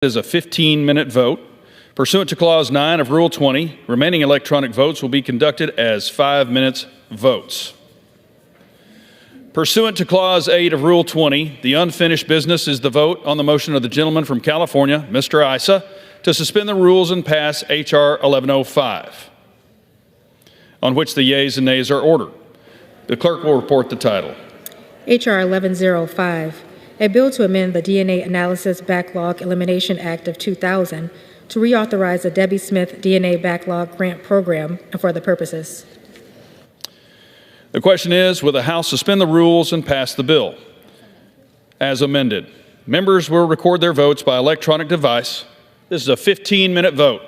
is a 15-minute vote. Pursuant to Clause 9 of Rule 20, remaining electronic votes will be conducted as 5-minute votes. Pursuant to Clause 8 of Rule 20, the unfinished business is the vote on the motion of the gentleman from California, Mr. Issa, to suspend the rules and pass H.R. 1105, on which the yeas and nays are ordered. The clerk will report the title. H.R. 1105, a bill to amend the DNA Analysis Backlog Elimination Act of 2000 to reauthorize the Debbie Smith DNA Backlog Grant Program and for other purposes. The question is, will the House suspend the rules and pass the bill as amended? Members will record their votes by electronic device. This is a 15-minute vote.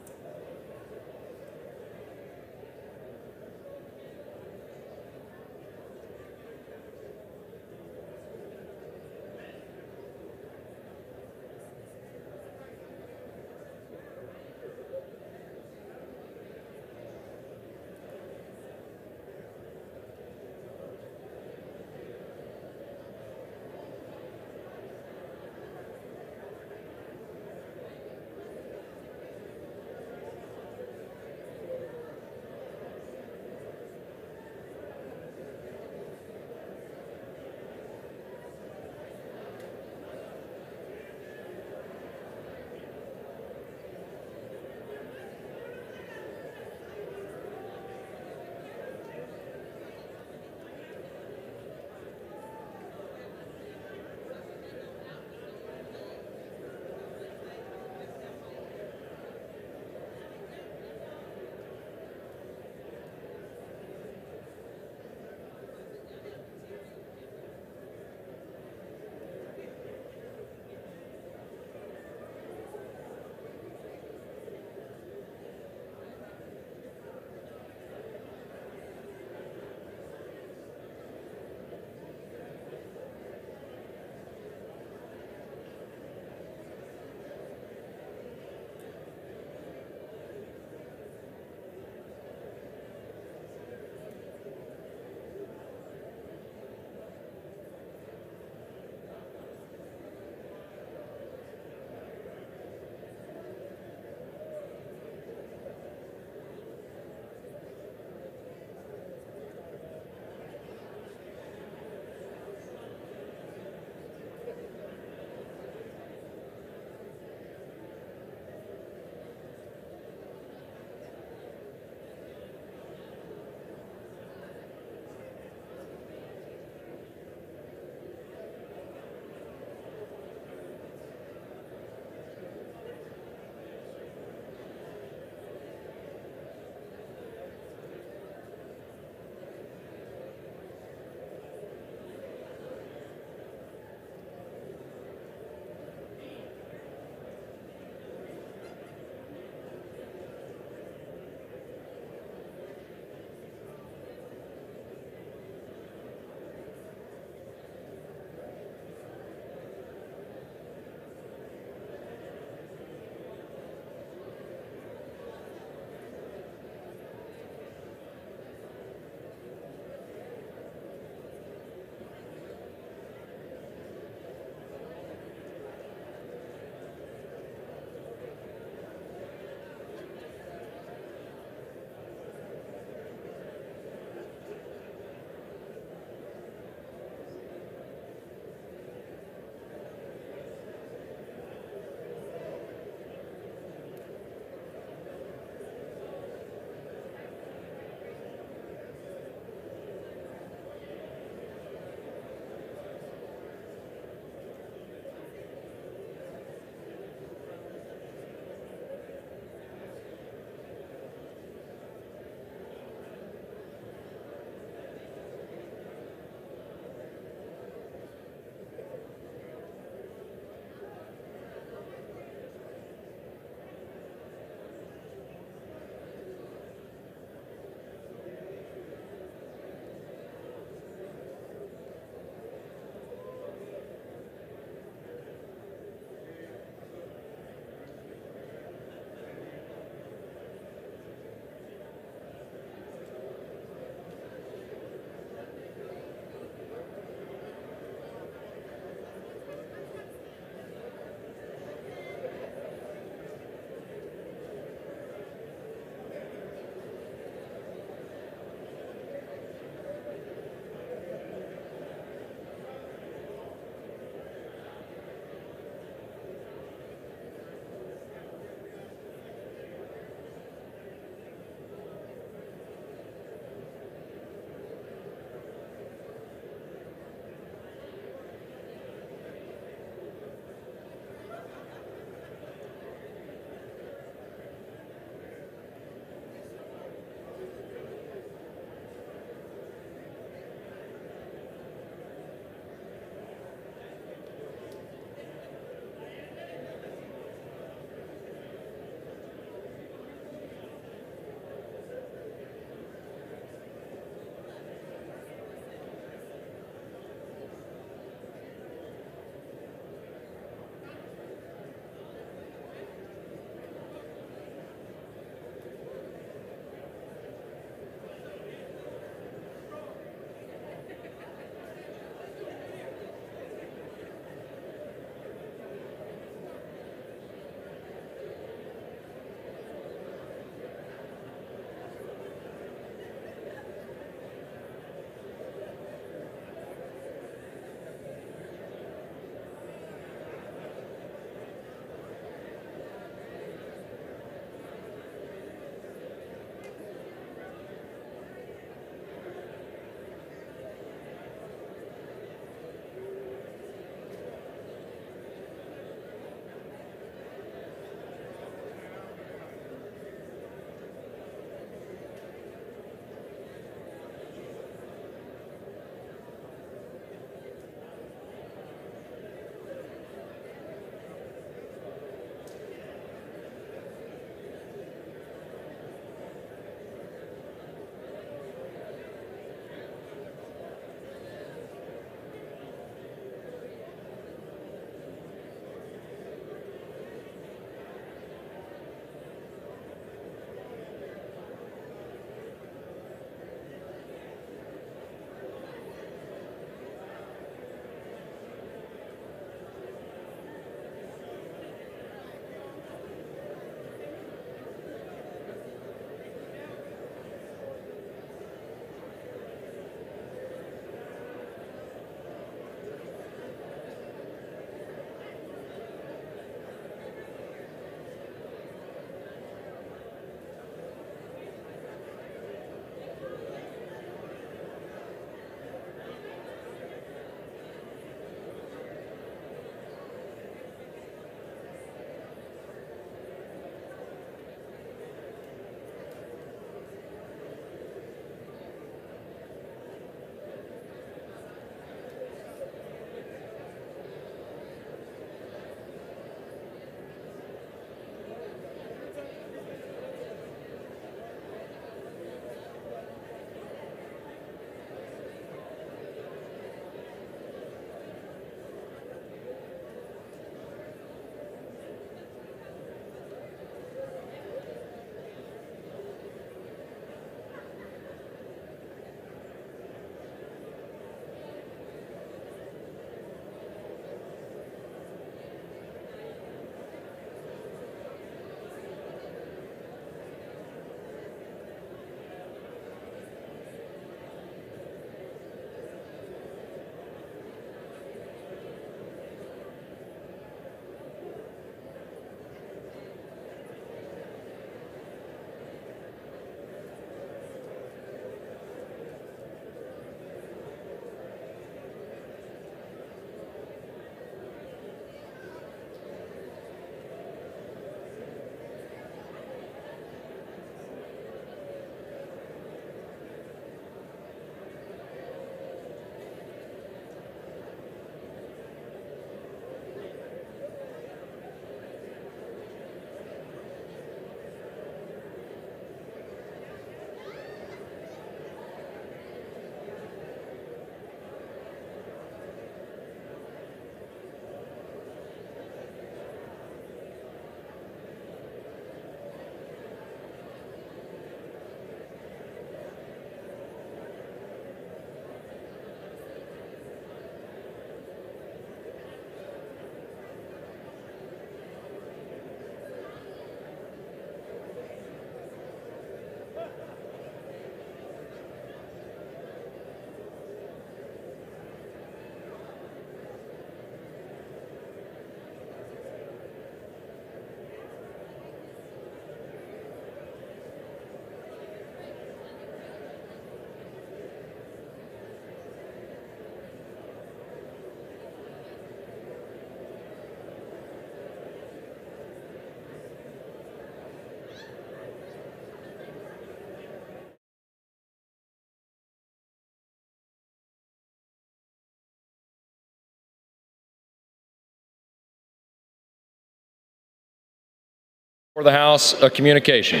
For the House, a communication.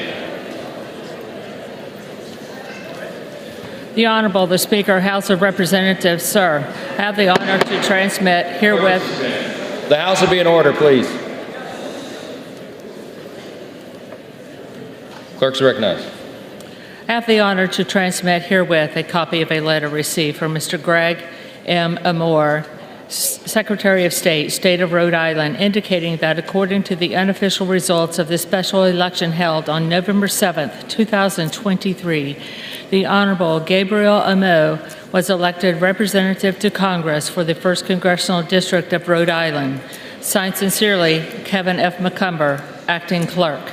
The Honorable, the Speaker, House of Representatives, sir, I have the honor to transmit herewith. The House will be in order, please. Clerks are recognized. I have the honor to transmit herewith a copy of a letter received from Mr. Greg M. Amore, Secretary of State, State of Rhode Island, indicating that according to the unofficial results of the special election held on November 7th, 2023, the Honorable Gabriel Amo was elected representative to Congress for the 1st Congressional District of Rhode Island. Signed sincerely, Kevin F. McCumber, Acting Clerk.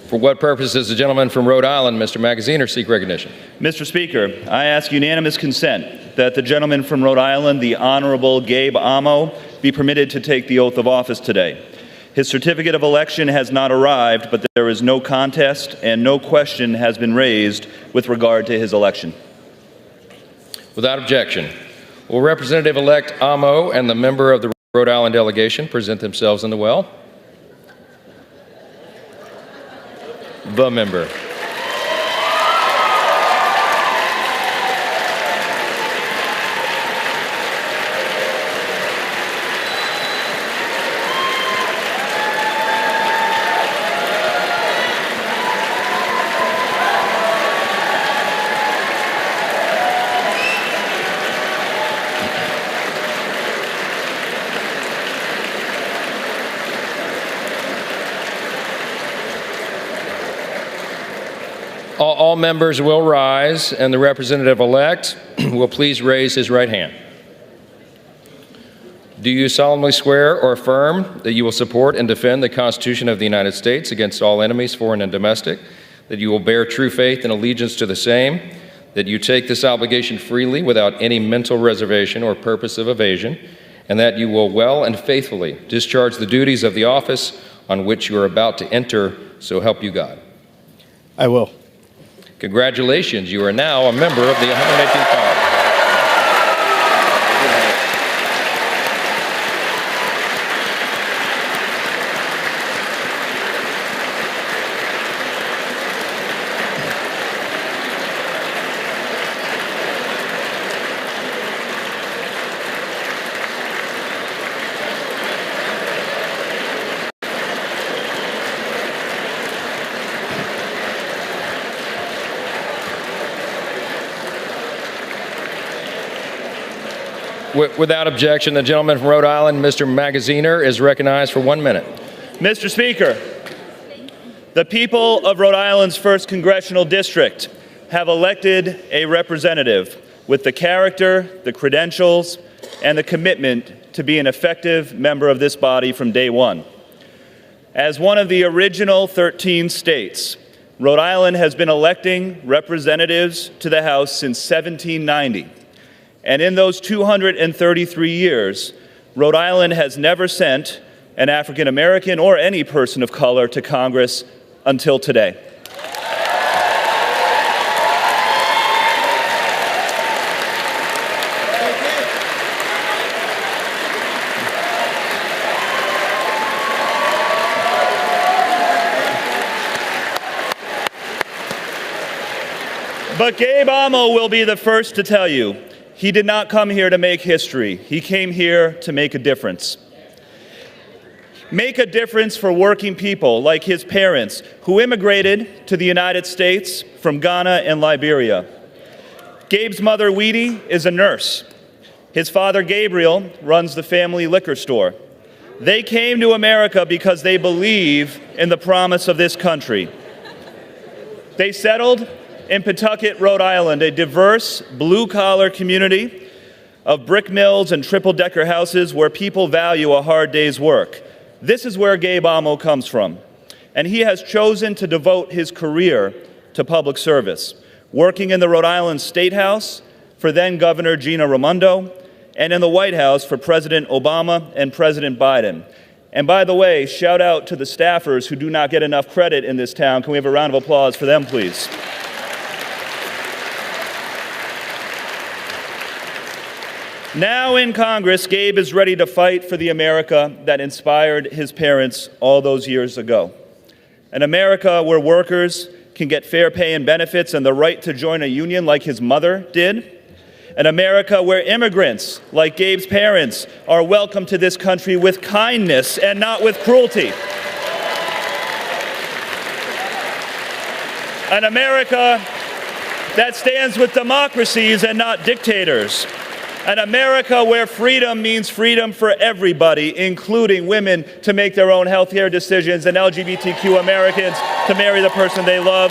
For what purpose does the gentleman from Rhode Island, Mr. Magaziner, seek recognition? Mr. Speaker, I ask unanimous consent that the gentleman from Rhode Island, the Honorable Gabe Amo, be permitted to take the oath of office today. His certificate of election has not arrived, but there is no contest and no question has been raised with regard to his election. Without objection, will Representative-elect Amo and the member of the Rhode Island delegation present themselves in the well? The member. All members will rise, and the representative-elect will please raise his right hand. Do you solemnly swear or affirm that you will support and defend the Constitution of the United States against all enemies, foreign and domestic, that you will bear true faith and allegiance to the same, that you take this obligation freely without any mental reservation or purpose of evasion, and that you will well and faithfully discharge the duties of the office on which you are about to enter, so help you God? I will. Congratulations, you are now a member of the 118th Congress. Without objection, the gentleman from Rhode Island, Mr. Magaziner, is recognized for 1 minute. Mr. Speaker, the people of Rhode Island's 1st Congressional District have elected a representative with the character, the credentials, and the commitment to be an effective member of this body from day one. As one of the original 13 states, Rhode Island has been electing representatives to the House since 1790. And in those 233 years, Rhode Island has never sent an African American or any person of color to Congress until today. But Gabe Amo will be the first to tell you, he did not come here to make history. He came here to make a difference. Make a difference for working people like his parents who immigrated to the United States from Ghana and Liberia. Gabe's mother, Weedy, is a nurse. His father, Gabriel, runs the family liquor store. They came to America because they believe in the promise of this country. They settled in Pawtucket, Rhode Island, a diverse blue-collar community of brick mills and triple-decker houses where people value a hard day's work. This is where Gabe Amo comes from, and he has chosen to devote his career to public service, working in the Rhode Island State House for then-Governor Gina Raimondo, and in the White House for President Obama and President Biden. And by the way, shout out to the staffers who do not get enough credit in this town. Can we have a round of applause for them, please? Now in Congress, Gabe is ready to fight for the America that inspired his parents all those years ago. An America where workers can get fair pay and benefits and the right to join a union like his mother did. An America where immigrants, like Gabe's parents, are welcomed to this country with kindness and not with cruelty. An America that stands with democracies and not dictators. An America where freedom means freedom for everybody, including women to make their own health care decisions and LGBTQ Americans to marry the person they love.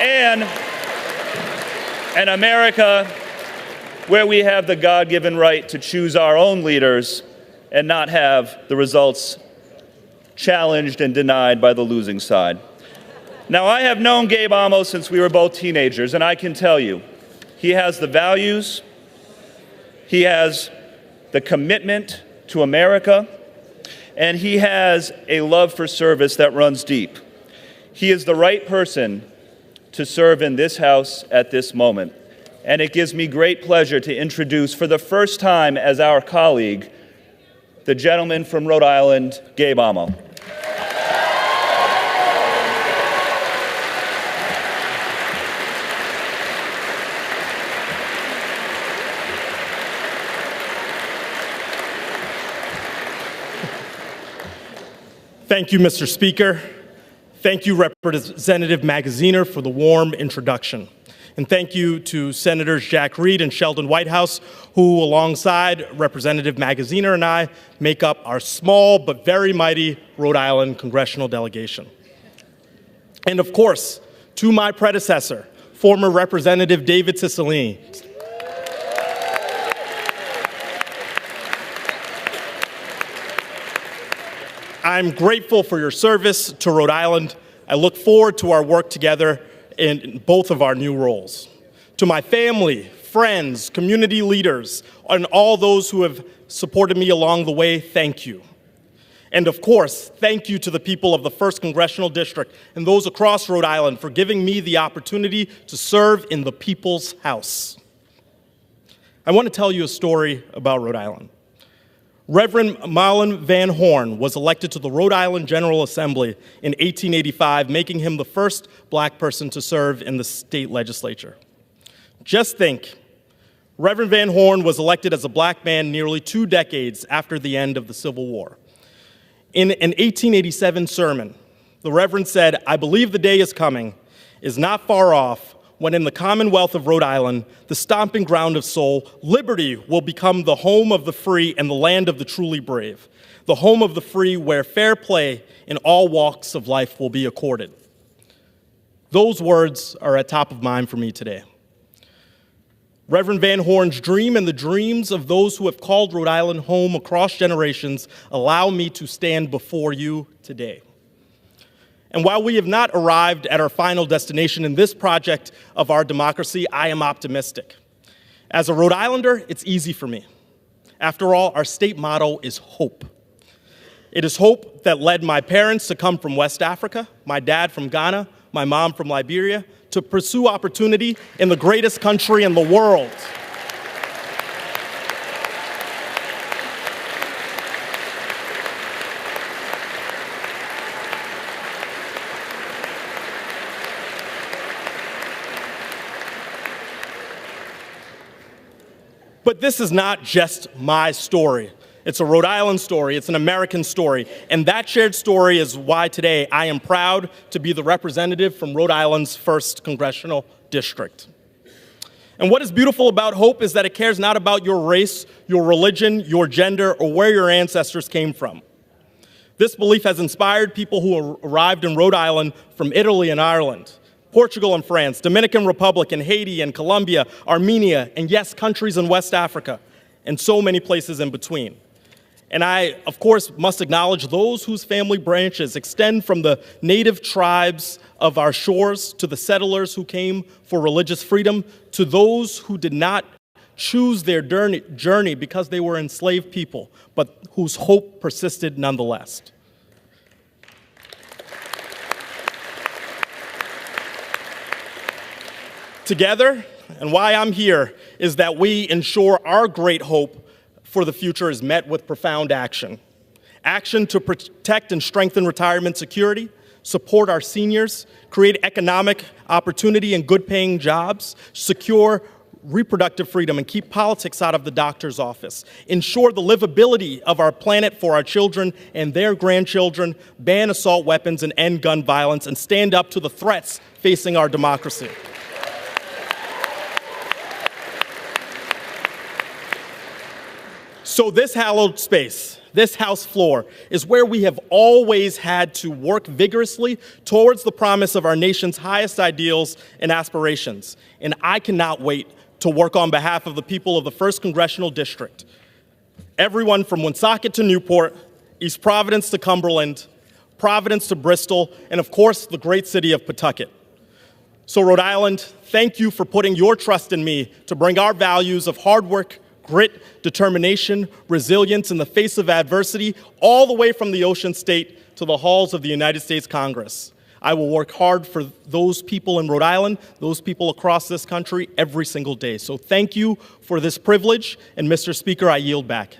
And an America where we have the God-given right to choose our own leaders and not have the results challenged and denied by the losing side. Now, I have known Gabe Amo since we were both teenagers, and I can tell you, he has the values, he has the commitment to America, and he has a love for service that runs deep. He is the right person to serve in this House at this moment. And it gives me great pleasure to introduce, for the first time as our colleague, the gentleman from Rhode Island, Gabe Amo. Thank you, Mr. Speaker. Thank you, Representative Magaziner, for the warm introduction. And thank you to Senators Jack Reed and Sheldon Whitehouse, who, alongside Representative Magaziner and I, make up our small but very mighty Rhode Island congressional delegation. And of course, to my predecessor, former Representative David Cicilline. I'm grateful for your service to Rhode Island. I look forward to our work together in both of our new roles. To my family, friends, community leaders, and all those who have supported me along the way, thank you. And of course, thank you to the people of the 1st Congressional District and those across Rhode Island for giving me the opportunity to serve in the People's House. I want to tell you a story about Rhode Island. Reverend Marlon Van Horn was elected to the Rhode Island General Assembly in 1885, making him the first black person to serve in the state legislature. Just think, Reverend Van Horn was elected as a black man nearly 2 decades after the end of the Civil War. In an 1887 sermon, the Reverend said, "I believe the day is coming, is not far off, when in the Commonwealth of Rhode Island, the stomping ground of soul, liberty will become the home of the free and the land of the truly brave, the home of the free where fair play in all walks of life will be accorded." Those words are at top of mind for me today. Reverend Van Horn's dream and the dreams of those who have called Rhode Island home across generations allow me to stand before you today. And while we have not arrived at our final destination in this project of our democracy, I am optimistic. As a Rhode Islander, it's easy for me. After all, our state motto is hope. It is hope that led my parents to come from West Africa, my dad from Ghana, my mom from Liberia, to pursue opportunity in the greatest country in the world. But this is not just my story. It's a Rhode Island story, it's an American story, and that shared story is why today I am proud to be the representative from Rhode Island's 1st Congressional District. And what is beautiful about hope is that it cares not about your race, your religion, your gender, or where your ancestors came from. This belief has inspired people who arrived in Rhode Island from Italy and Ireland, Portugal and France, Dominican Republic and Haiti and Colombia, Armenia, and yes, countries in West Africa, and so many places in between. And I, of course, must acknowledge those whose family branches extend from the native tribes of our shores to the settlers who came for religious freedom, to those who did not choose their journey because they were enslaved people, but whose hope persisted nonetheless. Together, and why I'm here, is that we ensure our great hope for the future is met with profound action. Action to protect and strengthen retirement security, support our seniors, create economic opportunity and good-paying jobs, secure reproductive freedom and keep politics out of the doctor's office, ensure the livability of our planet for our children and their grandchildren, ban assault weapons and end gun violence, and stand up to the threats facing our democracy. So this hallowed space, this House floor, is where we have always had to work vigorously towards the promise of our nation's highest ideals and aspirations. And I cannot wait to work on behalf of the people of the 1st Congressional District. Everyone from Woonsocket to Newport, East Providence to Cumberland, Providence to Bristol, and of course, the great city of Pawtucket. So Rhode Island, thank you for putting your trust in me to bring our values of hard work, grit, determination, resilience in the face of adversity, all the way from the Ocean State to the halls of the United States Congress. I will work hard for those people in Rhode Island, those people across this country every single day. So thank you for this privilege, and Mr. Speaker, I yield back.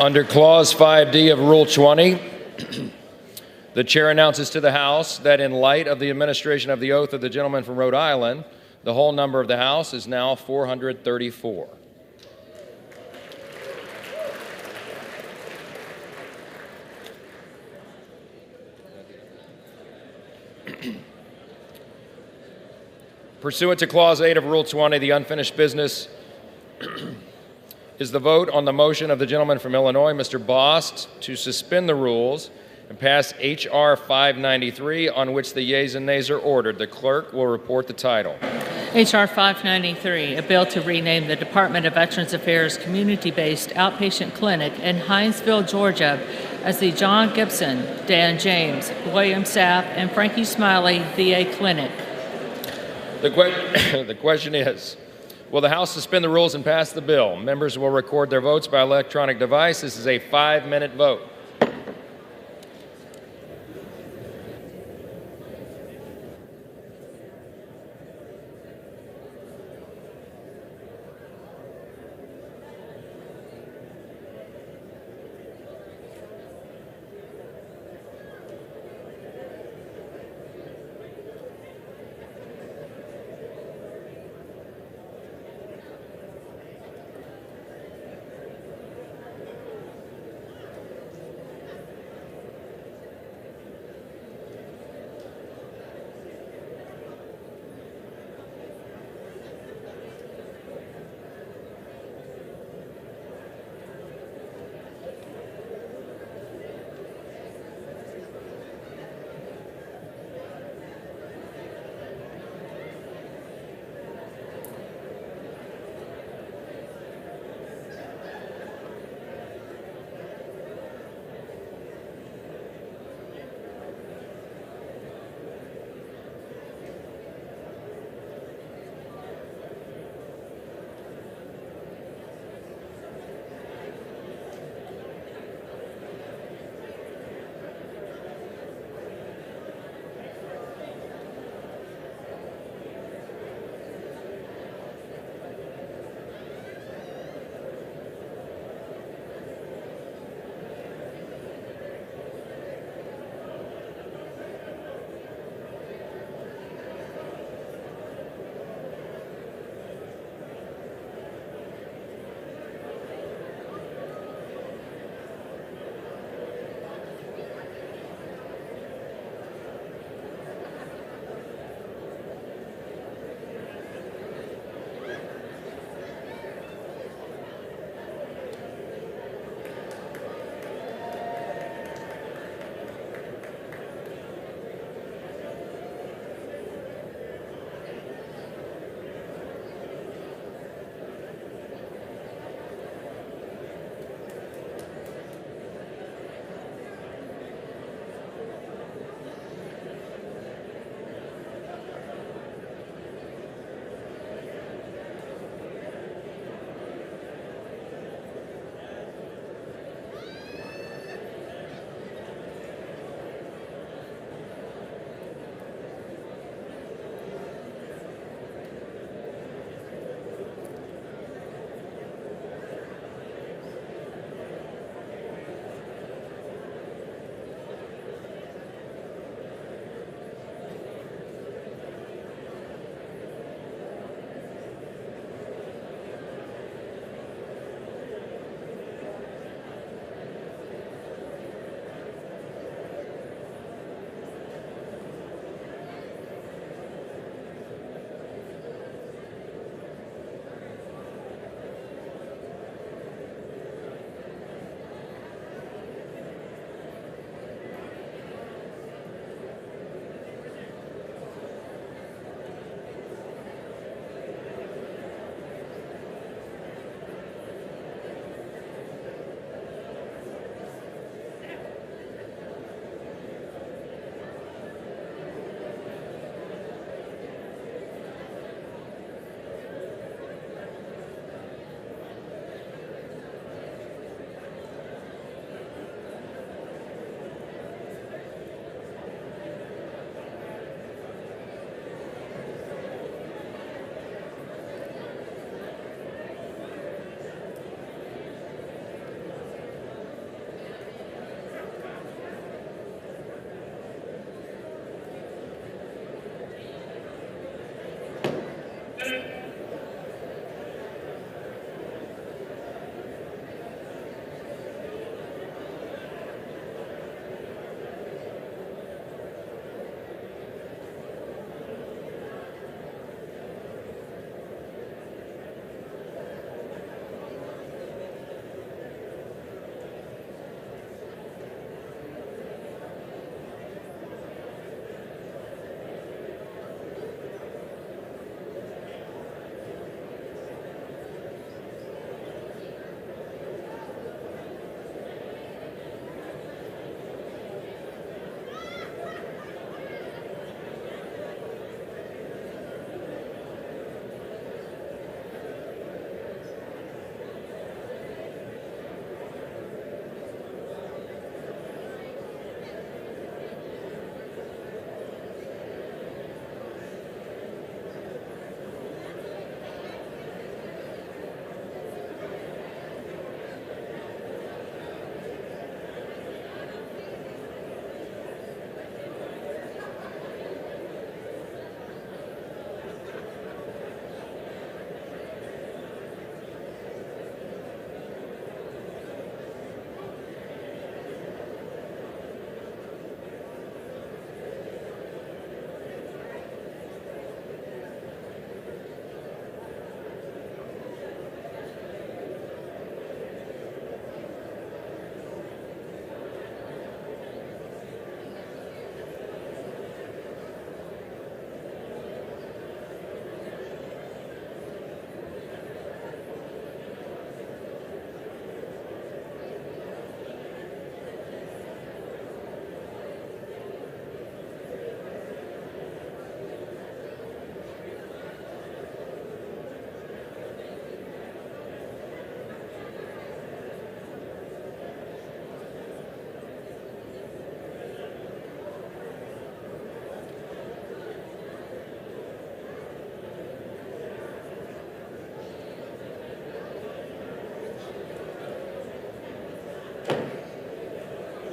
Under Clause 5D of Rule 20, the chair announces to the House that in light of the administration of the oath of the gentleman from Rhode Island, the whole number of the House is now 434. Pursuant to Clause 8 of Rule 20, the unfinished business is the vote on the motion of the gentleman from Illinois, Mr. Bost, to suspend the rules and pass H.R. 593, on which the yeas and nays are ordered. The clerk will report the title. H.R. 593, a bill to rename the Department of Veterans Affairs Community-Based Outpatient Clinic in Hinesville, Georgia, as the John Gibson, Dan James, William Sapp, and Frankie Smiley VA Clinic. The question is, will the House suspend the rules and pass the bill? Members will record their votes by electronic device. This is a 5-minute vote.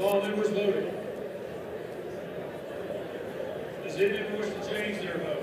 All members voted. Does anyone wish to change their vote?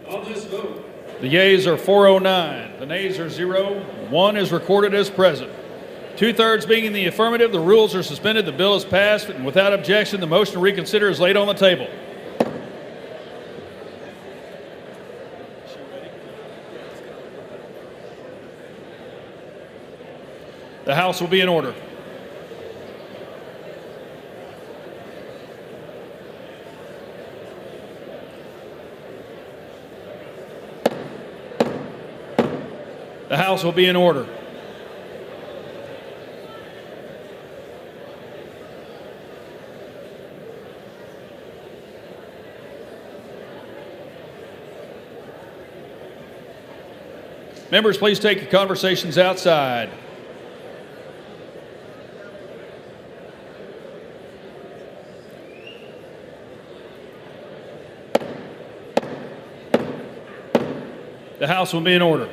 On this vote, the yeas are 409, the nays are 0, 1 is recorded as present. 2/3 being in the affirmative, the rules are suspended, the bill is passed, and without objection, the motion to reconsider is laid on the table. The House will be in order. The House will be in order. Members, please take your conversations outside. The House will be in order.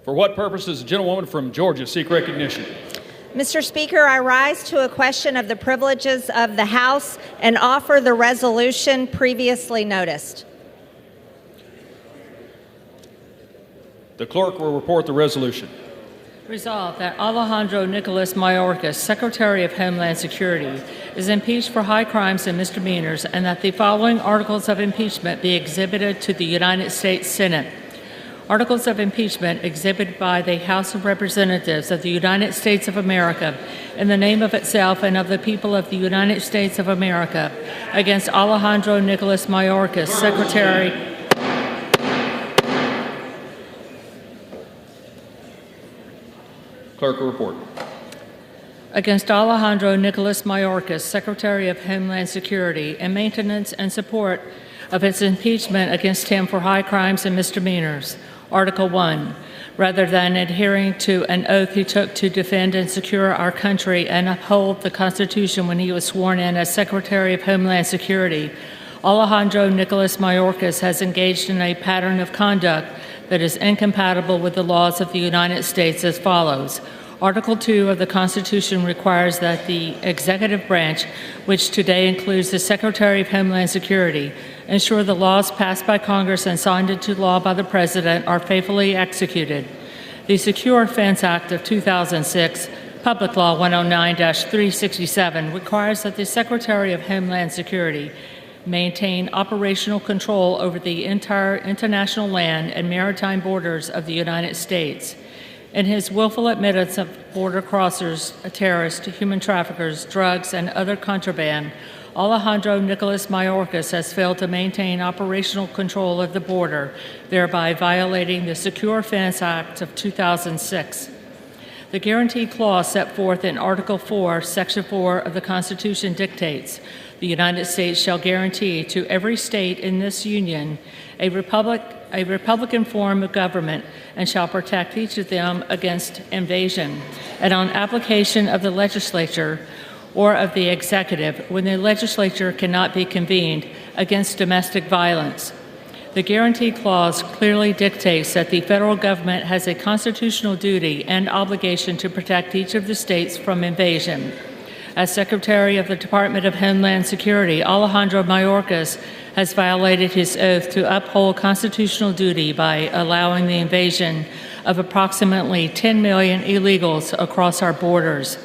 For what purpose does the gentlewoman from Georgia seek recognition? Mr. Speaker, I rise to a question of the privileges of the House and offer the resolution previously noticed. The clerk will report the resolution. Resolved that Alejandro Nicolas Mayorkas, Secretary of Homeland Security, is impeached for high crimes and misdemeanors, and that the following articles of impeachment be exhibited to the United States Senate. Articles of impeachment exhibited by the House of Representatives of the United States of America in the name of itself and of the people of the United States of America against Alejandro Nicolas Mayorkas, Secretary. Clerk will report. Against Alejandro Nicolas Mayorkas, Secretary of Homeland Security, and maintenance and support of its impeachment against him for high crimes and misdemeanors. Article 1, rather than adhering to an oath he took to defend and secure our country and uphold the Constitution when he was sworn in as Secretary of Homeland Security, Alejandro Nicolas Mayorkas has engaged in a pattern of conduct that is incompatible with the laws of the United States as follows. Article 2 of the Constitution requires that the executive branch, which today includes the Secretary of Homeland Security, ensure the laws passed by Congress and signed into law by the President are faithfully executed. The Secure Fence Act of 2006, Public Law 109-367, requires that the Secretary of Homeland Security maintain operational control over the entire international land and maritime borders of the United States. In his willful admittance of border crossers, terrorists, human traffickers, drugs, and other contraband, Alejandro Nicolas Mayorkas has failed to maintain operational control of the border, thereby violating the Secure Fence Act of 2006. The guarantee clause set forth in Article 4, Section 4 of the Constitution dictates, the United States shall guarantee to every state in this union a Republican form of government and shall protect each of them against invasion, and on application of the legislature or of the executive, when the legislature cannot be convened, against domestic violence. The guarantee clause clearly dictates that the federal government has a constitutional duty and obligation to protect each of the states from invasion. As Secretary of the Department of Homeland Security, Alejandro Mayorkas has violated his oath to uphold constitutional duty by allowing the invasion of approximately 10 million illegals across our borders.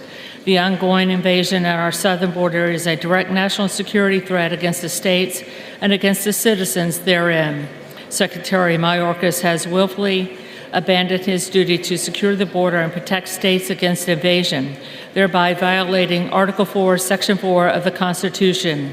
The ongoing invasion at our southern border is a direct national security threat against the states and against the citizens therein. Secretary Mayorkas has willfully abandoned his duty to secure the border and protect states against invasion, thereby violating Article 4, Section 4 of the Constitution.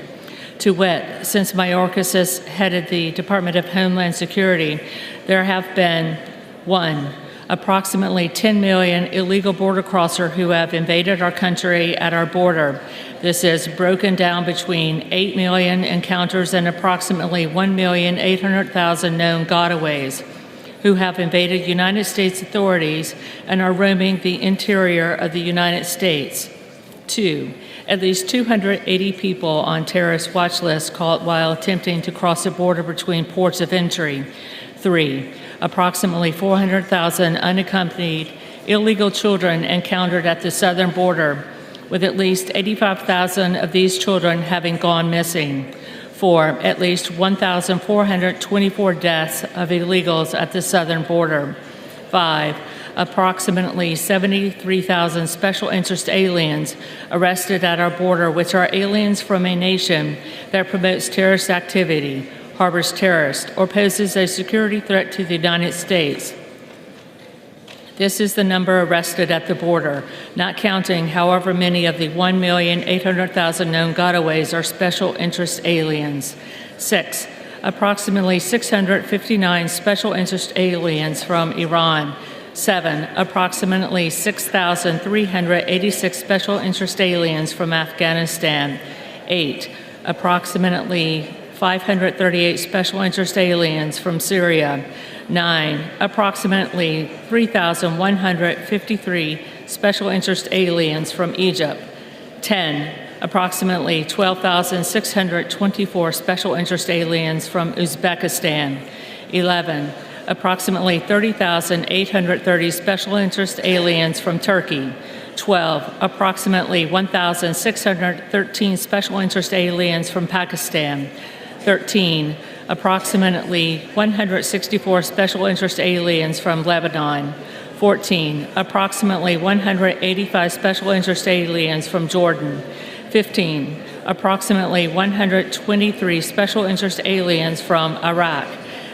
To wit, since Mayorkas has headed the Department of Homeland Security, there have been 1. Approximately 10 million illegal border crossers who have invaded our country at our border. This is broken down between 8 million encounters and approximately 1,800,000 known gotaways who have invaded United States authorities and are roaming the interior of the United States. 2. At least 280 people on terrorist watch lists caught while attempting to cross the border between ports of entry. 3. Approximately 400,000 unaccompanied illegal children encountered at the southern border, with at least 85,000 of these children having gone missing. 4. At least 1,424 deaths of illegals at the southern border. 5. Approximately 73,000 special interest aliens arrested at our border, which are aliens from a nation that promotes terrorist activity, harbors terrorists, or poses a security threat to the United States. This is the number arrested at the border, not counting however many of the 1,800,000 known gotaways are special interest aliens. 6. Approximately 659 special interest aliens from Iran. 7. Approximately 6,386 special interest aliens from Afghanistan. 8. Approximately 538 special interest aliens from Syria. 9. Approximately 3,153 special interest aliens from Egypt. 10. Approximately 12,624 special interest aliens from Uzbekistan. 11. Approximately 30,830 special interest aliens from Turkey. 12. Approximately 1,613 special interest aliens from Pakistan. 13. Approximately 164 special interest aliens from Lebanon. 14. Approximately 185 special interest aliens from Jordan. 15. Approximately 123 special interest aliens from Iraq.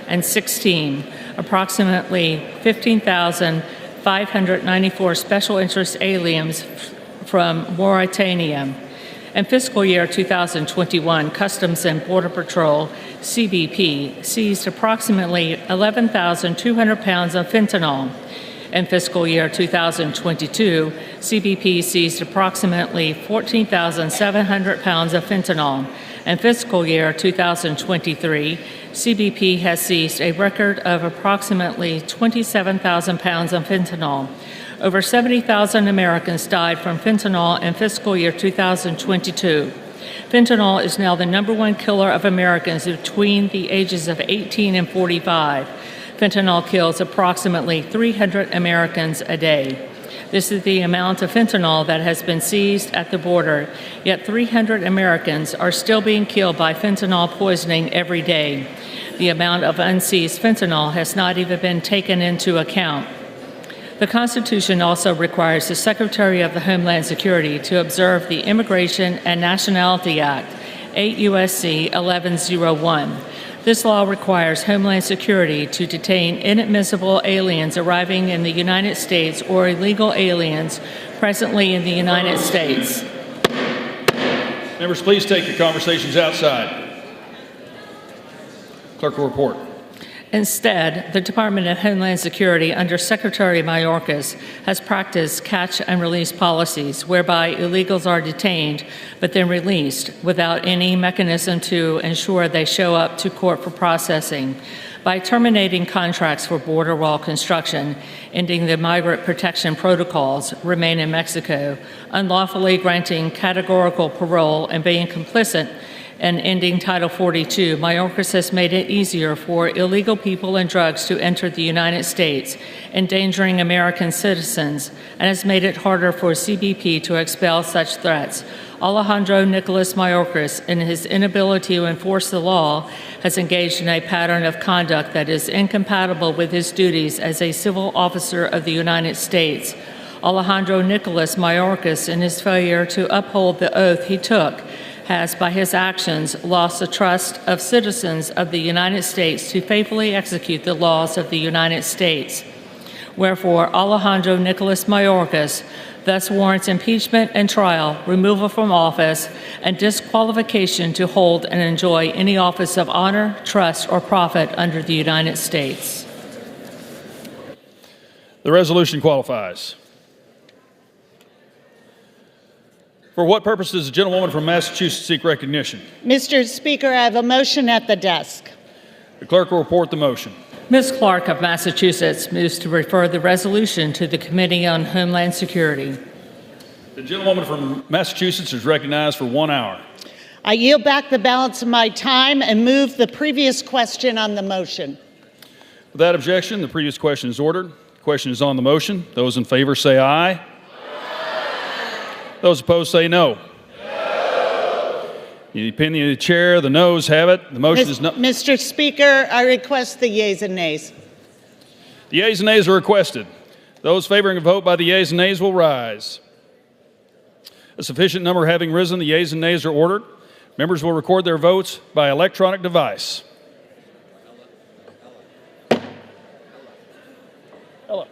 And 16. Approximately 15,594 special interest aliens from Mauritania. In fiscal year 2021, Customs and Border Patrol, CBP, seized approximately 11,200 pounds of fentanyl. In fiscal year 2022, CBP seized approximately 14,700 pounds of fentanyl. In fiscal year 2023, CBP has seized a record of approximately 27,000 pounds of fentanyl. Over 70,000 Americans died from fentanyl in fiscal year 2022. Fentanyl is now the #1 killer of Americans between the ages of 18 and 45. Fentanyl kills approximately 300 Americans a day. This is the amount of fentanyl that has been seized at the border, yet 300 Americans are still being killed by fentanyl poisoning every day. The amount of unseized fentanyl has not even been taken into account. The Constitution also requires the Secretary of the Homeland Security to observe the Immigration and Nationality Act, 8 U.S.C. 1101. This law requires Homeland Security to detain inadmissible aliens arriving in the United States or illegal aliens presently in the United States. Members, please take your conversations outside. Clerk will report. Instead, the Department of Homeland Security under Secretary Mayorkas has practiced catch and release policies whereby illegals are detained but then released without any mechanism to ensure they show up to court for processing. By terminating contracts for border wall construction, ending the migrant protection protocols, remain in Mexico, unlawfully granting categorical parole, and being complicit and ending Title 42, Mayorkas has made it easier for illegal people and drugs to enter the United States, endangering American citizens, and has made it harder for CBP to expel such threats. Alejandro Nicolas Mayorkas, in his inability to enforce the law, has engaged in a pattern of conduct that is incompatible with his duties as a civil officer of the United States. Alejandro Nicolas Mayorkas, in his failure to uphold the oath he took, has, by his actions, lost the trust of citizens of the United States to faithfully execute the laws of the United States. Wherefore, Alejandro Nicolas Mayorkas thus warrants impeachment and trial, removal from office, and disqualification to hold and enjoy any office of honor, trust, or profit under the United States. The resolution qualifies. For what purpose does the gentlewoman from Massachusetts seek recognition? Mr. Speaker, I have a motion at the desk. The clerk will report the motion. Ms. Clark of Massachusetts moves to refer the resolution to the Committee on Homeland Security. The gentlewoman from Massachusetts is recognized for 1 hour. I yield back the balance of my time and move the previous question on the motion. Without objection, the previous question is ordered. The question is on the motion. Those in favor say aye. Those opposed say no. In the opinion of the chair, the noes have it. The motion is not. Mr. Speaker, I request the yeas and nays. The yeas and nays are requested. Those favoring a vote by the yeas and nays will rise. A sufficient number having risen, the yeas and nays are ordered. Members will record their votes by electronic device. Hello.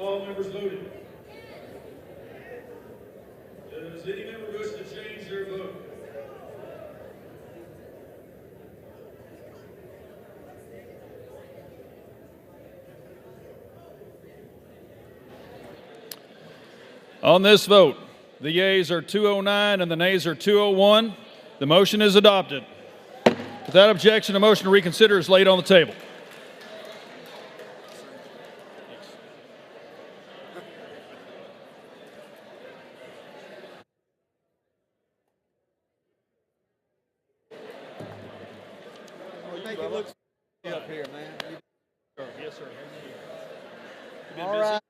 All members voted. Does any member wish to change their vote? On this vote, the yeas are 209 and the nays are 201. The motion is adopted. Without objection, a motion to reconsider is laid on the table. Up here, man. Yes, sir. All right.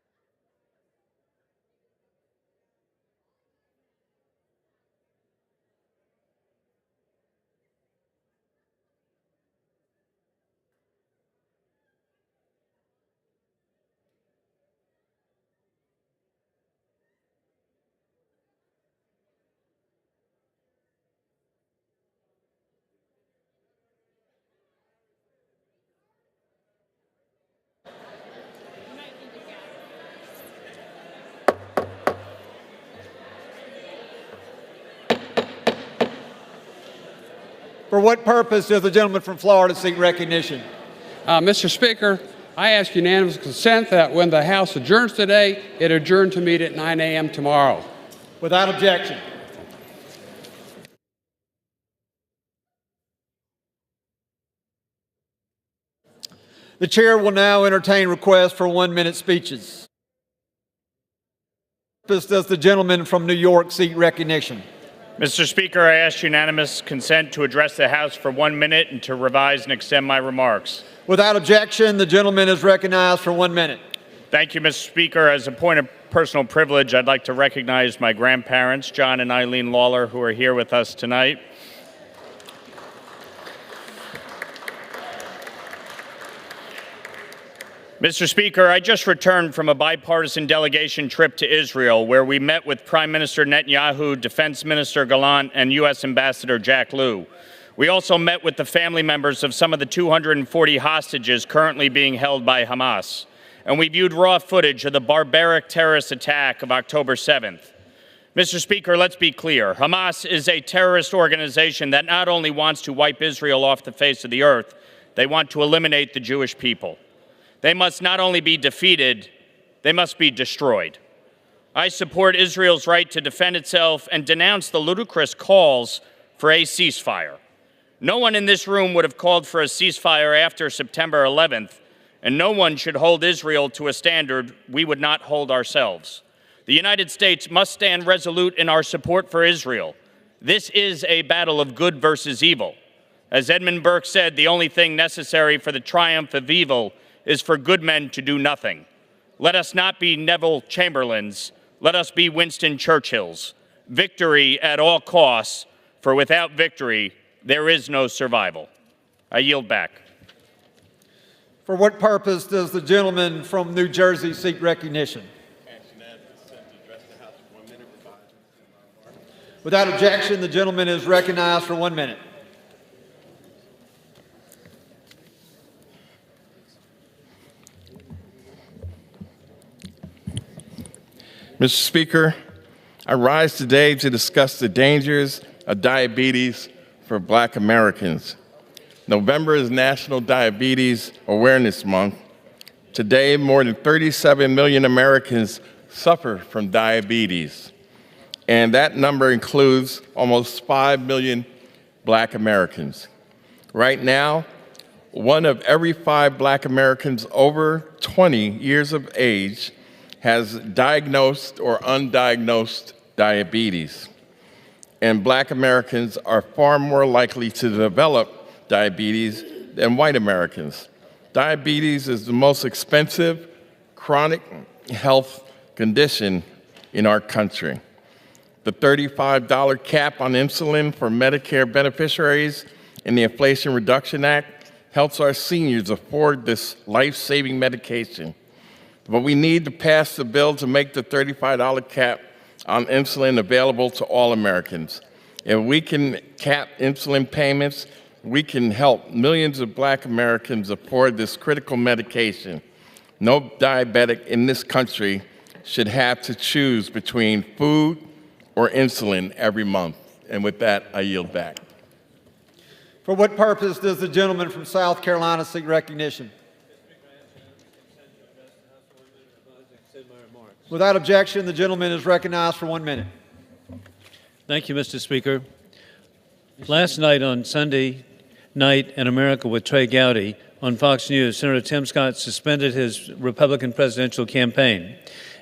For what purpose does the gentleman from Florida seek recognition? Mr. Speaker, I ask unanimous consent that when the House adjourns today, it adjourn to meet at 9 a.m. tomorrow. Without objection. The chair will now entertain requests for 1-minute speeches. Does the gentleman from New York seek recognition? Mr. Speaker, I ask unanimous consent to address the House for 1 minute and to revise and extend my remarks. Without objection, the gentleman is recognized for 1 minute. Thank you, Mr. Speaker. As a point of personal privilege, I'd like to recognize my grandparents, John and Eileen Lawler, who are here with us tonight. Mr. Speaker, I just returned from a bipartisan delegation trip to Israel, where we met with Prime Minister Netanyahu, Defense Minister Gallant, and U.S. Ambassador Jack Lew. We also met with the family members of some of the 240 hostages currently being held by Hamas. And we viewed raw footage of the barbaric terrorist attack of October 7th. Mr. Speaker, let's be clear. Hamas is a terrorist organization that not only wants to wipe Israel off the face of the earth, they want to eliminate the Jewish people. They must not only be defeated, they must be destroyed. I support Israel's right to defend itself and denounce the ludicrous calls for a ceasefire. No one in this room would have called for a ceasefire after September 11th, and no one should hold Israel to a standard we would not hold ourselves. The United States must stand resolute in our support for Israel. This is a battle of good versus evil. As Edmund Burke said, the only thing necessary for the triumph of evil is for good men to do nothing. Let us not be Neville Chamberlains. Let us be Winston Churchills. Victory at all costs, for without victory, there is no survival. I yield back. For what purpose does the gentleman from New Jersey seek recognition? Without objection, the gentleman is recognized for 1 minute. Mr. Speaker, I rise today to discuss the dangers of diabetes for Black Americans. November is National Diabetes Awareness Month. Today, more than 37 million Americans suffer from diabetes, and that number includes almost 5 million Black Americans. Right now, 1 of every 5 Black Americans over 20 years of age has diagnosed or undiagnosed diabetes. And Black Americans are far more likely to develop diabetes than white Americans. Diabetes is the most expensive chronic health condition in our country. The $35 cap on insulin for Medicare beneficiaries in the Inflation Reduction Act helps our seniors afford this life-saving medication. But we need to pass the bill to make the $35 cap on insulin available to all Americans. If we can cap insulin payments, we can help millions of Black Americans afford this critical medication. No diabetic in this country should have to choose between food or insulin every month. And with that, I yield back. For what purpose does the gentleman from South Carolina seek recognition? Without objection, the gentleman is recognized for 1 minute. Thank you, Mr. Speaker. Last night on Sunday Night in America with Trey Gowdy on Fox News, Senator Tim Scott suspended his Republican presidential campaign.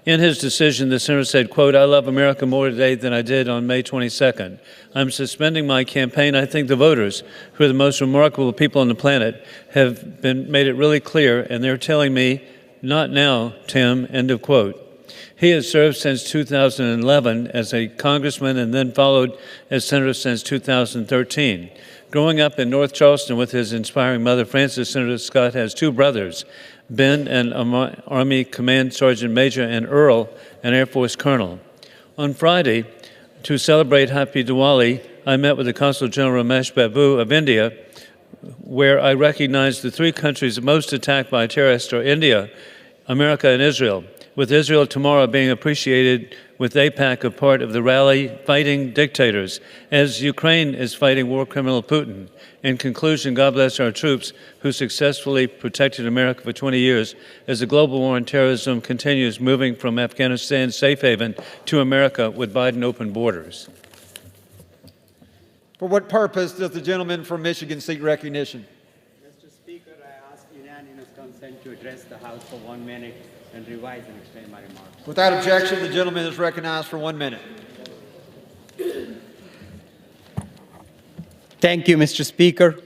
In his decision, the senator said, quote, "I love America more today than I did on May 22nd. I'm suspending my campaign. I think the voters, who are the most remarkable people on the planet, have made it really clear, and they're telling me, not now, Tim," end of quote. He has served since 2011 as a congressman and then followed as senator since 2013. Growing up in North Charleston with his inspiring mother, Frances, Senator Scott has 2 brothers, Ben, an Army Command Sergeant Major, and Earl, an Air Force Colonel. On Friday, to celebrate Happy Diwali, I met with the Consul General Ramesh Babu of India, where I recognized the 3 countries most attacked by terrorists are India, America, and Israel. with Israel tomorrow being appreciated with AIPAC a part of the rally fighting dictators, as Ukraine is fighting war criminal Putin. In conclusion, God bless our troops who successfully protected America for 20 years as the global war on terrorism continues moving from Afghanistan's safe haven to America with Biden open borders. For what purpose does the gentleman from Michigan seek recognition? Mr. Speaker, I ask unanimous consent to address the House for 1 minute and revise and extend my remarks. Without objection, the gentleman is recognized for 1 minute. Thank you, Mr. Speaker.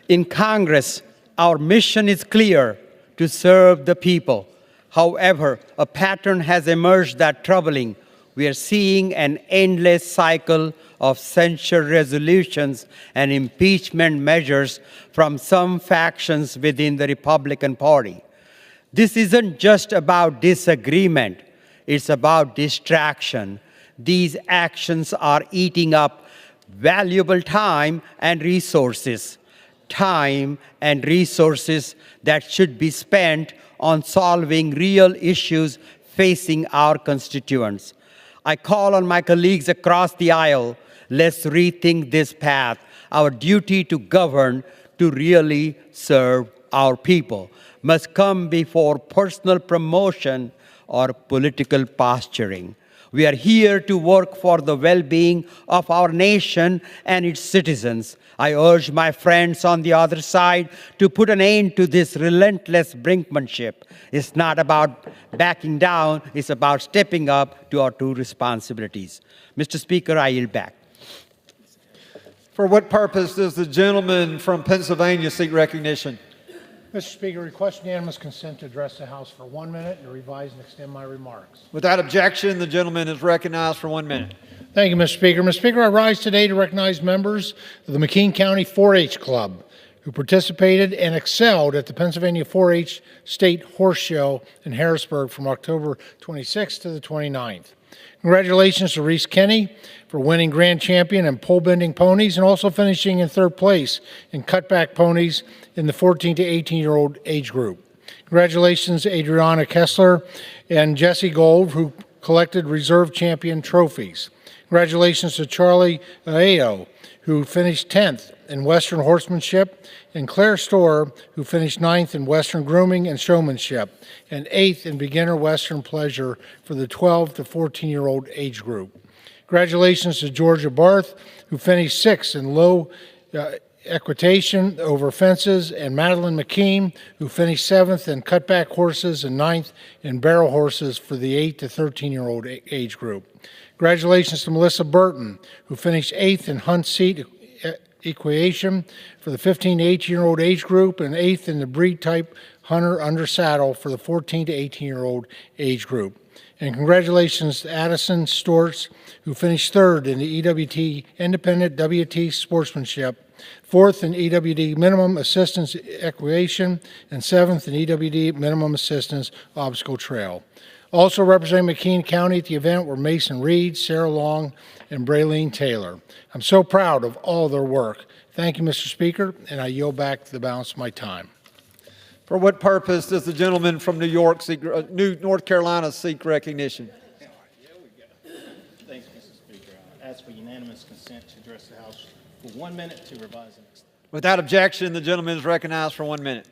In Congress, our mission is clear: to serve the people. However, a pattern has emerged that's troubling. We are seeing an endless cycle of censure resolutions and impeachment measures from some factions within the Republican Party. This isn't just about disagreement, it's about distraction. These actions are eating up valuable time and resources that should be spent on solving real issues facing our constituents. I call on my colleagues across the aisle, let's rethink this path. Our duty to govern, to really serve our people, must come before personal promotion or political posturing. We are here to work for the well-being of our nation and its citizens. I urge my friends on the other side to put an end to this relentless brinkmanship. It's not about backing down, it's about stepping up to our two responsibilities. Mr. Speaker, I yield back. For what purpose does the gentleman from Pennsylvania seek recognition? Mr. Speaker, request unanimous consent to address the House for 1 minute and revise and extend my remarks. Without objection, the gentleman is recognized for 1 minute. Thank you, Mr. Speaker. Mr. Speaker, I rise today to recognize members of the McKean County 4-H Club who participated and excelled at the Pennsylvania 4-H State Horse Show in Harrisburg from October 26th to the 29th. Congratulations to Reese Kenny for winning Grand Champion in pole-bending ponies and also finishing in third place in cutback ponies in the 14 to 18-year-old age group. Congratulations to Adriana Kessler and Jesse Gold, who collected reserve champion trophies. Congratulations to Charlie Aeo, who finished 10th in Western horsemanship, and Claire Storer, who finished 9th in Western grooming and showmanship, and 8th in beginner Western pleasure for the 12 to 14-year-old age group. Congratulations to Georgia Barth, who finished 6th in low equitation over fences, and Madeline McKean, who finished 7th in cutback horses and 9th in barrel horses for the 8 to 13-year-old age group. Congratulations to Melissa Burton, who finished 8th in hunt seat equitation for the 15 to 18-year-old age group and 8th in the breed type hunter under saddle for the 14 to 18-year-old age group. And congratulations to Addison Storts, who finished 3rd in the EWT Independent WT Sportsmanship, 4th in EWD Minimum Assistance Equitation, and 7th in EWD Minimum Assistance Obstacle Trail. Also representing McKean County at the event were Mason Reed, Sarah Long, and Braylene Taylor. I'm so proud of all their work. Thank you, Mr. Speaker, and I yield back the balance of my time. For what purpose does the gentleman from North Carolina seek recognition? Thanks, Mr. Speaker. I ask for unanimous consent to address the House for 1 minute to revise and extend. Without objection, the gentleman is recognized for 1 minute.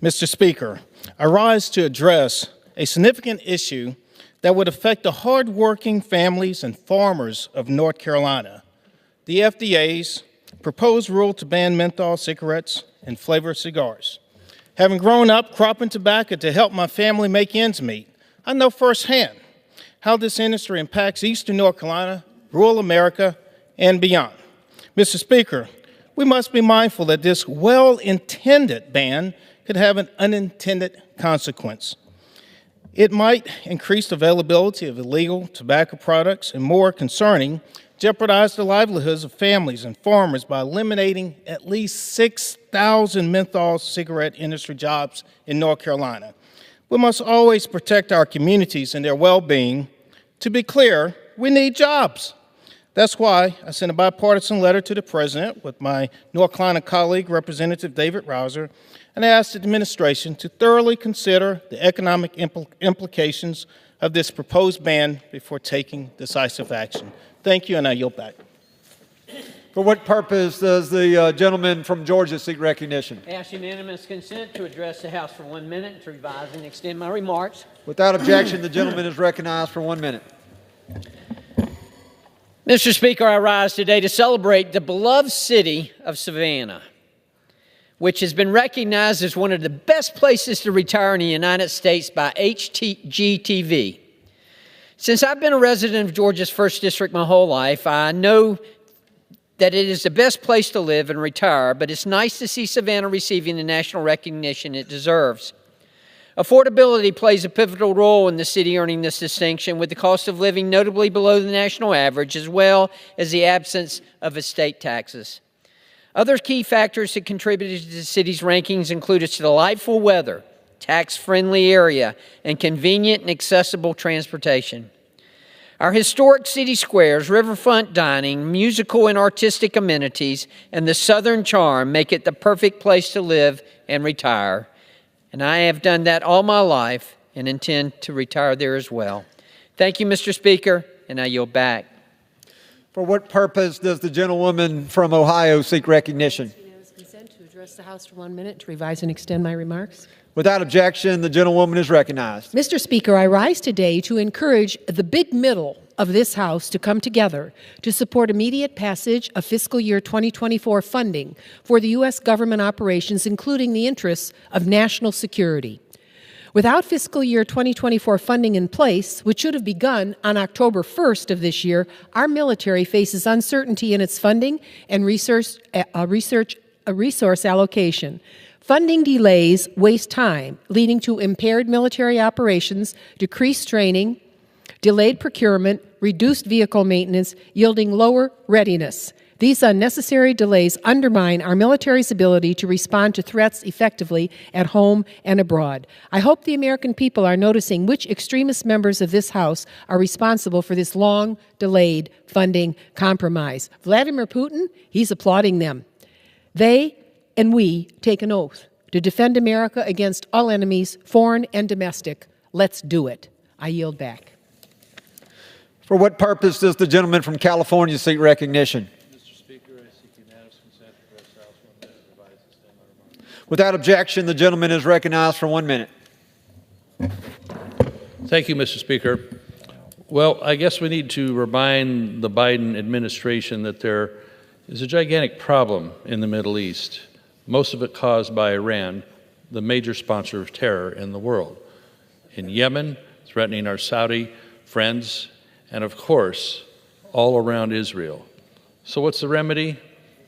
Mr. Speaker, I rise to address a significant issue that would affect the hardworking families and farmers of North Carolina. The FDA's proposed rule to ban menthol cigarettes and flavored cigars. Having grown up cropping tobacco to help my family make ends meet, I know firsthand how this industry impacts Eastern North Carolina, rural America, and beyond. Mr. Speaker, we must be mindful that this well-intended ban could have an unintended consequence. It might increase the availability of illegal tobacco products and, more concerning, jeopardize the livelihoods of families and farmers by eliminating at least 6,000 menthol cigarette industry jobs in North Carolina. We must always protect our communities and their well-being. To be clear, we need jobs. That's why I sent a bipartisan letter to the President with my North Carolina colleague, Representative David Rouser, and I ask the administration to thoroughly consider the economic implications of this proposed ban before taking decisive action. Thank you, and I yield back. For what purpose does the gentleman from Georgia seek recognition? I ask unanimous consent to address the House for 1 minute to revise and extend my remarks. Without objection, the gentleman is recognized for 1 minute. Mr. Speaker, I rise today to celebrate the beloved city of Savannah, which has been recognized as one of the best places to retire in the United States by HGTV. Since I've been a resident of Georgia's 1st District my whole life, I know that it is the best place to live and retire, but it's nice to see Savannah receiving the national recognition it deserves. Affordability plays a pivotal role in the city earning this distinction, with the cost of living notably below the national average, as well as the absence of estate taxes. Other key factors that contributed to the city's rankings include its delightful weather, tax-friendly area, and convenient and accessible transportation. Our historic city squares, riverfront dining, musical and artistic amenities, and the southern charm make it the perfect place to live and retire. And I have done that all my life and intend to retire there as well. Thank you, Mr. Speaker, and I yield back. For what purpose does the gentlewoman from Ohio seek recognition? Consent to address the House for 1 minute to revise and extend my remarks. Without objection, the gentlewoman is recognized. Mr. Speaker, I rise today to encourage the big middle of this House to come together to support immediate passage of fiscal year 2024 funding for the U.S. government operations, including the interests of national security. Without fiscal year 2024 funding in place, which should have begun on October 1st of this year, our military faces uncertainty in its funding and resource allocation. Funding delays waste time, leading to impaired military operations, decreased training, delayed procurement, reduced vehicle maintenance, yielding lower readiness. These unnecessary delays undermine our military's ability to respond to threats effectively at home and abroad. I hope the American people are noticing which extremist members of this House are responsible for this long, delayed funding compromise. Vladimir Putin, he's applauding them. They and we take an oath to defend America against all enemies, foreign and domestic. Let's do it. I yield back. For what purpose does the gentleman from California seek recognition? Mr. Speaker, I seek unanimous consent to address the House for 1 minute to revise and extend my remarks. Without objection, the gentleman is recognized for 1 minute. Thank you, Mr. Speaker. Well, I guess we need to remind the Biden administration that there is a gigantic problem in the Middle East, most of it caused by Iran, the major sponsor of terror in the world. In Yemen, threatening our Saudi friends, and of course, all around Israel. So what's the remedy?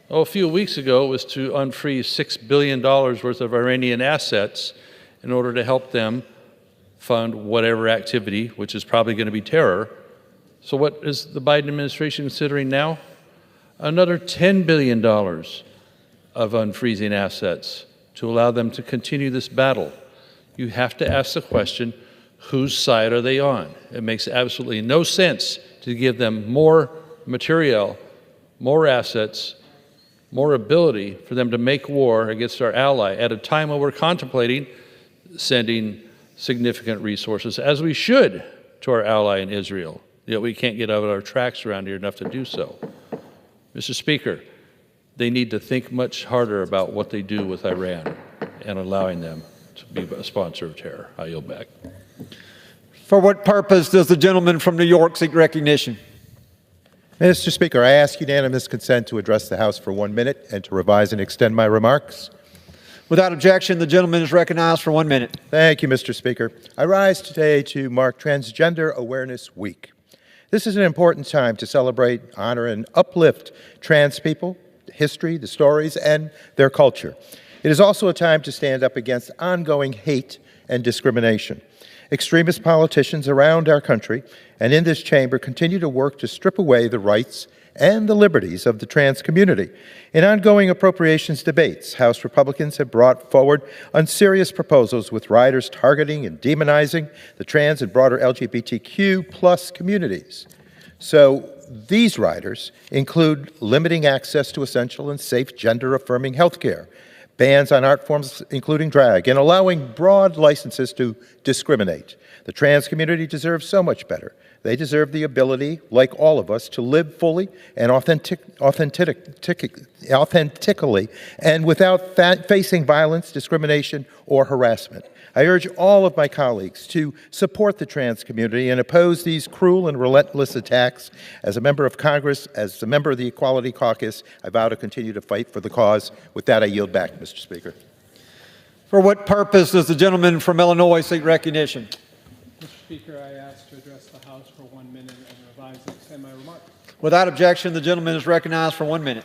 Oh, a few weeks ago it was to unfreeze $6 billion worth of Iranian assets in order to help them fund whatever activity, which is probably going to be terror. So what is the Biden administration considering now? Another $10 billion of unfreezing assets to allow them to continue this battle. You have to ask the question, whose side are they on? It makes absolutely no sense to give them more material, more assets, more ability for them to make war against our ally at a time when we're contemplating sending significant resources, as we should, to our ally in Israel. Yet we can't get out of our tracks around here enough to do so. Mr. Speaker, they need to think much harder about what they do with Iran and allowing them to be a sponsor of terror. I yield back. For what purpose does the gentleman from New York seek recognition? Mr. Speaker, I ask unanimous consent to address the House for 1 minute and to revise and extend my remarks. Without objection, the gentleman is recognized for 1 minute. Thank you, Mr. Speaker. I rise today to mark Transgender Awareness Week. This is an important time to celebrate, honor, and uplift trans people, the history, the stories, and their culture. It is also a time to stand up against ongoing hate and discrimination. Extremist politicians around our country and in this chamber continue to work to strip away the rights and the liberties of the trans community. In ongoing appropriations debates, House Republicans have brought forward unserious proposals with riders targeting and demonizing the trans and broader LGBTQ plus communities. So these riders include limiting access to essential and safe gender-affirming health care, bans on art forms including drag, and allowing broad licenses to discriminate. The trans community deserves so much better. They deserve the ability, like all of us, to live fully and authentically and without facing violence, discrimination, or harassment. I urge all of my colleagues to support the trans community and oppose these cruel and relentless attacks. As a member of Congress, as a member of the Equality Caucus, I vow to continue to fight for the cause. With that, I yield back, Mr. Speaker. For what purpose does the gentleman from Illinois seek recognition? Mr. Speaker, I ask to address the House for 1 minute and revise and extend my remarks. Without objection, the gentleman is recognized for 1 minute.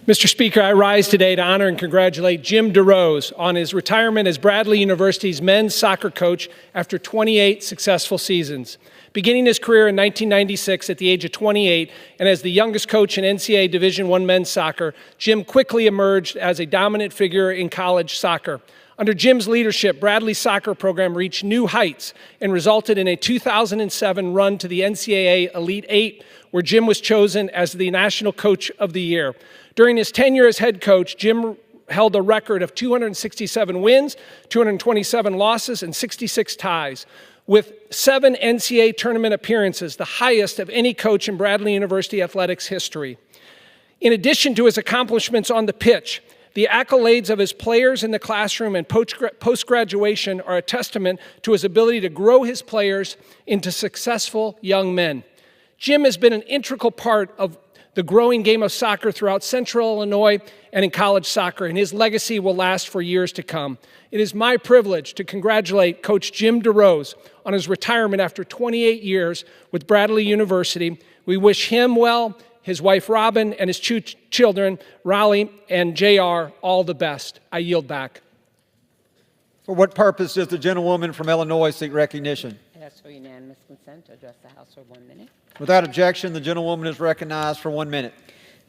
Mr. Speaker, I rise today to honor and congratulate Jim DeRose on his retirement as Bradley University's men's soccer coach after 28 successful seasons. Beginning his career in 1996 at the age of 28 and as the youngest coach in NCAA Division I men's soccer, Jim quickly emerged as a dominant figure in college soccer. Under Jim's leadership, Bradley's soccer program reached new heights and resulted in a 2007 run to the NCAA Elite Eight, where Jim was chosen as the National Coach of the Year. During his tenure as head coach, Jim held a record of 267 wins, 227 losses, and 66 ties, with 7 NCAA tournament appearances, the highest of any coach in Bradley University athletics history. In addition to his accomplishments on the pitch, the accolades of his players in the classroom and post-graduation are a testament to his ability to grow his players into successful young men. Jim has been an integral part of the growing game of soccer throughout Central Illinois and in college soccer, and his legacy will last for years to come. It is my privilege to congratulate Coach Jim DeRose on his retirement after 28 years with Bradley University. We wish him well, his wife Robin, and his 2 children, Raleigh and JR, all the best. I yield back. For what purpose does the gentlewoman from Illinois seek recognition? I ask for unanimous consent to address the House for 1 minute. Without objection, the gentlewoman is recognized for 1 minute.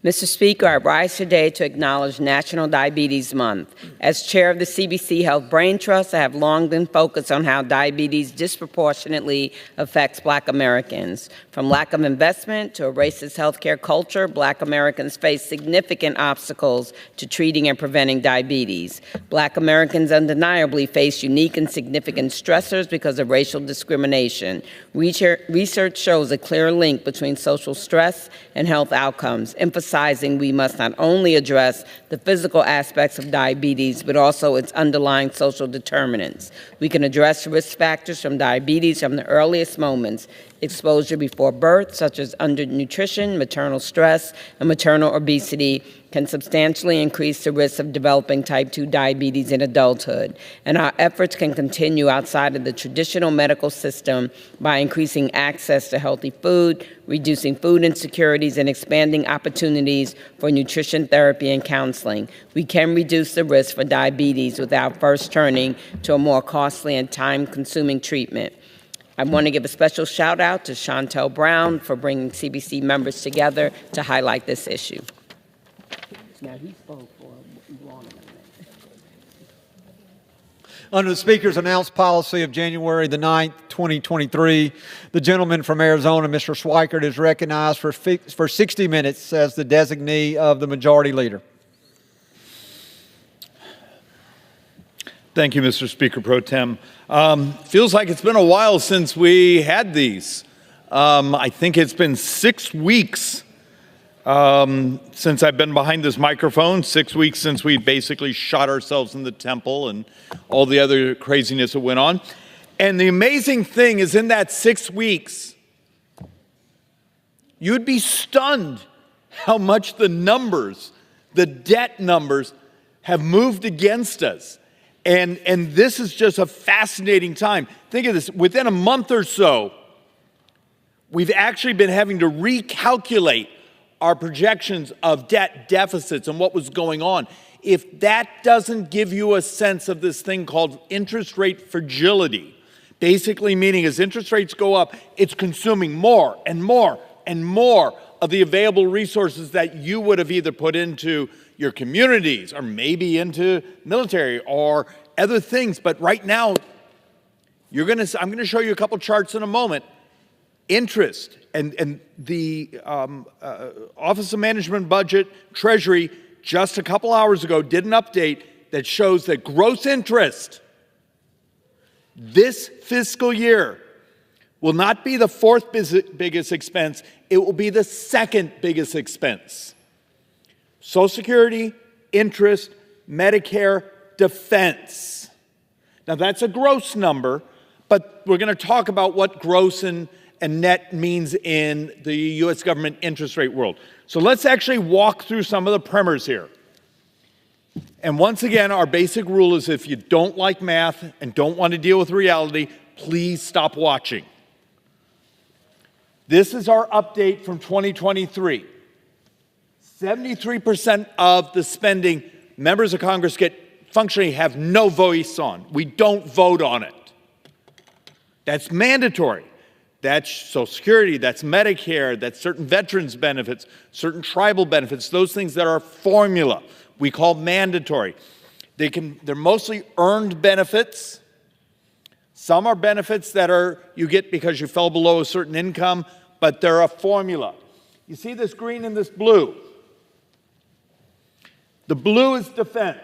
Mr. Speaker, I rise today to acknowledge National Diabetes Month. As chair of the CBC Health Brain Trust, I have long been focused on how diabetes disproportionately affects Black Americans. From lack of investment to a racist healthcare culture, Black Americans face significant obstacles to treating and preventing diabetes. Black Americans undeniably face unique and significant stressors because of racial discrimination. Research shows a clear link between social stress and health outcomes, emphasizing we must not only address the physical aspects of diabetes, but also its underlying social determinants. We can address risk factors from diabetes from the earliest moments: exposure before birth, such as undernutrition, maternal stress, and maternal obesity, can substantially increase the risk of developing type 2 diabetes in adulthood. And our efforts can continue outside of the traditional medical system by increasing access to healthy food, reducing food insecurities, and expanding opportunities for nutrition therapy and counseling. We can reduce the risk for diabetes without first turning to a more costly and time-consuming treatment. I want to give a special shout out to Chantel Brown for bringing CBC members together to highlight this issue. Now, he spoke for a long minute. Under the Speaker's announced policy of January the 9th, 2023, the gentleman from Arizona, Mr. Schweikert, is recognized for 60 minutes as the designee of the Majority Leader. Thank you, Mr. Speaker Pro Tem. Feels like it's been a while since we had these. I think it's been 6 weeks since I've been behind this microphone, 6 weeks since we basically shot ourselves in the temple and all the other craziness that went on. And the amazing thing is, in that 6 weeks, you'd be stunned how much the numbers, the debt numbers, have moved against us. And this is just a fascinating time. Think of this, within a month or so, we've actually been having to recalculate our projections of debt deficits and what was going on. If that doesn't give you a sense of this thing called interest rate fragility, basically meaning as interest rates go up, it's consuming more and more and more of the available resources that you would have either put into your communities or maybe into military or other things. But right now, I'm going to show you a couple charts in a moment. Interest and the Office of Management Budget, Treasury, just a couple hours ago did an update that shows that gross interest this fiscal year will not be the fourth biggest expense, it will be the second biggest expense. Social Security, interest, Medicare, defense. Now that's a gross number, but we're going to talk about what gross and net means in the U.S. government interest rate world. So let's actually walk through some of the primers here. And once again, our basic rule is if you don't like math and don't want to deal with reality, please stop watching. This is our update from 2023. 73% of the spending members of Congress get functionally have no voice on. We don't vote on it. That's mandatory. That's Social Security, that's Medicare, that's certain veterans benefits, certain tribal benefits, those things that are formula. We call mandatory. They're mostly earned benefits. Some are benefits that you get because you fell below a certain income, but they're a formula. You see this green and this blue. The blue is defense.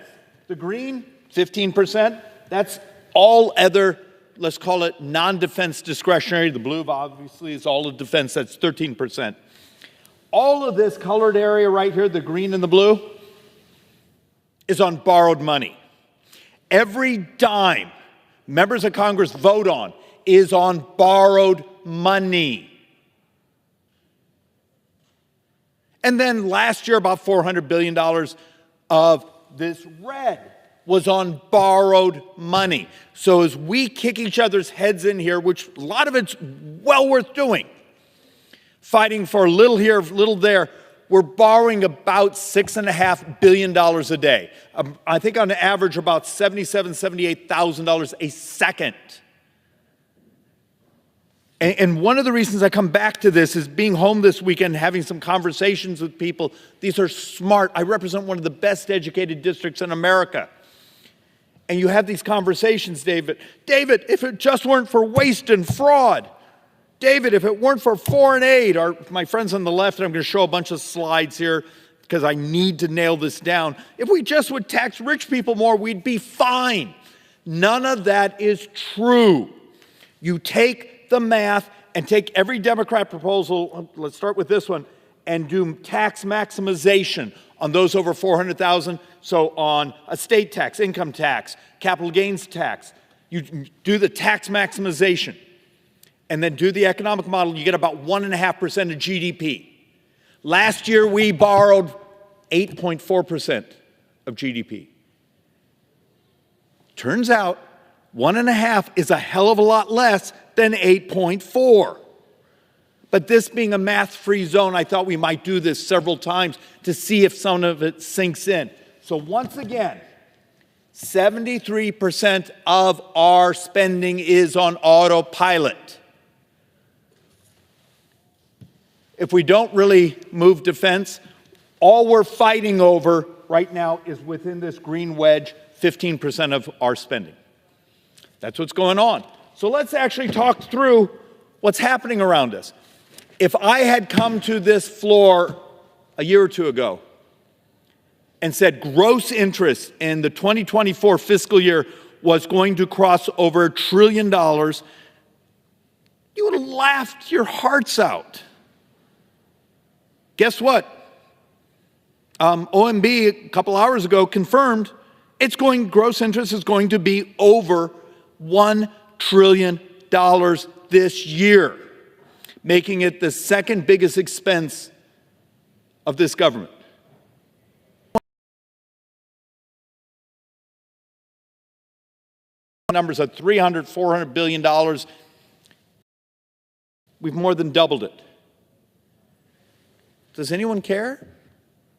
The green, 15%, that's all other, let's call it non-defense discretionary. The blue obviously is all of defense, that's 13%. All of this colored area right here, the green and the blue, is on borrowed money. Every dime members of Congress vote on is on borrowed money. And then last year, about $400 billion of this red was on borrowed money. So as we kick each other's heads in here, which a lot of it's well worth doing, fighting for a little here, a little there, we're borrowing about $6.5 billion a day. I think on average about $77,000, $78,000 a second. And one of the reasons I come back to this is being home this weekend, having some conversations with people. These are smart. I represent one of the best educated districts in America. And you have these conversations, David. David, if it just weren't for waste and fraud. David, if it weren't for foreign aid, or my friends on the left, and I'm going to show a bunch of slides here because I need to nail this down. If we just would tax rich people more, we'd be fine. None of that is true. You take the math and take every Democrat proposal, let's start with this one, and do tax maximization on those over $400,000. So on estate tax, income tax, capital gains tax, you do the tax maximization and then do the economic model, you get about 1.5% of GDP. Last year, we borrowed 8.4% of GDP. Turns out 1.5 is a hell of a lot less than 8.4. But this being a math-free zone, I thought we might do this several times to see if some of it sinks in. So once again, 73% of our spending is on autopilot. If we don't really move defense, all we're fighting over right now is within this green wedge, 15% of our spending. That's what's going on. So let's actually talk through what's happening around us. If I had come to this floor a year or two ago and said gross interest in the 2024 fiscal year was going to cross over $1 trillion, you would have laughed your hearts out. Guess what? OMB a couple hours ago confirmed gross interest is going to be over $1 trillion this year, making it the second biggest expense of this government. Numbers of $300, $400 billion. We've more than doubled it. Does anyone care?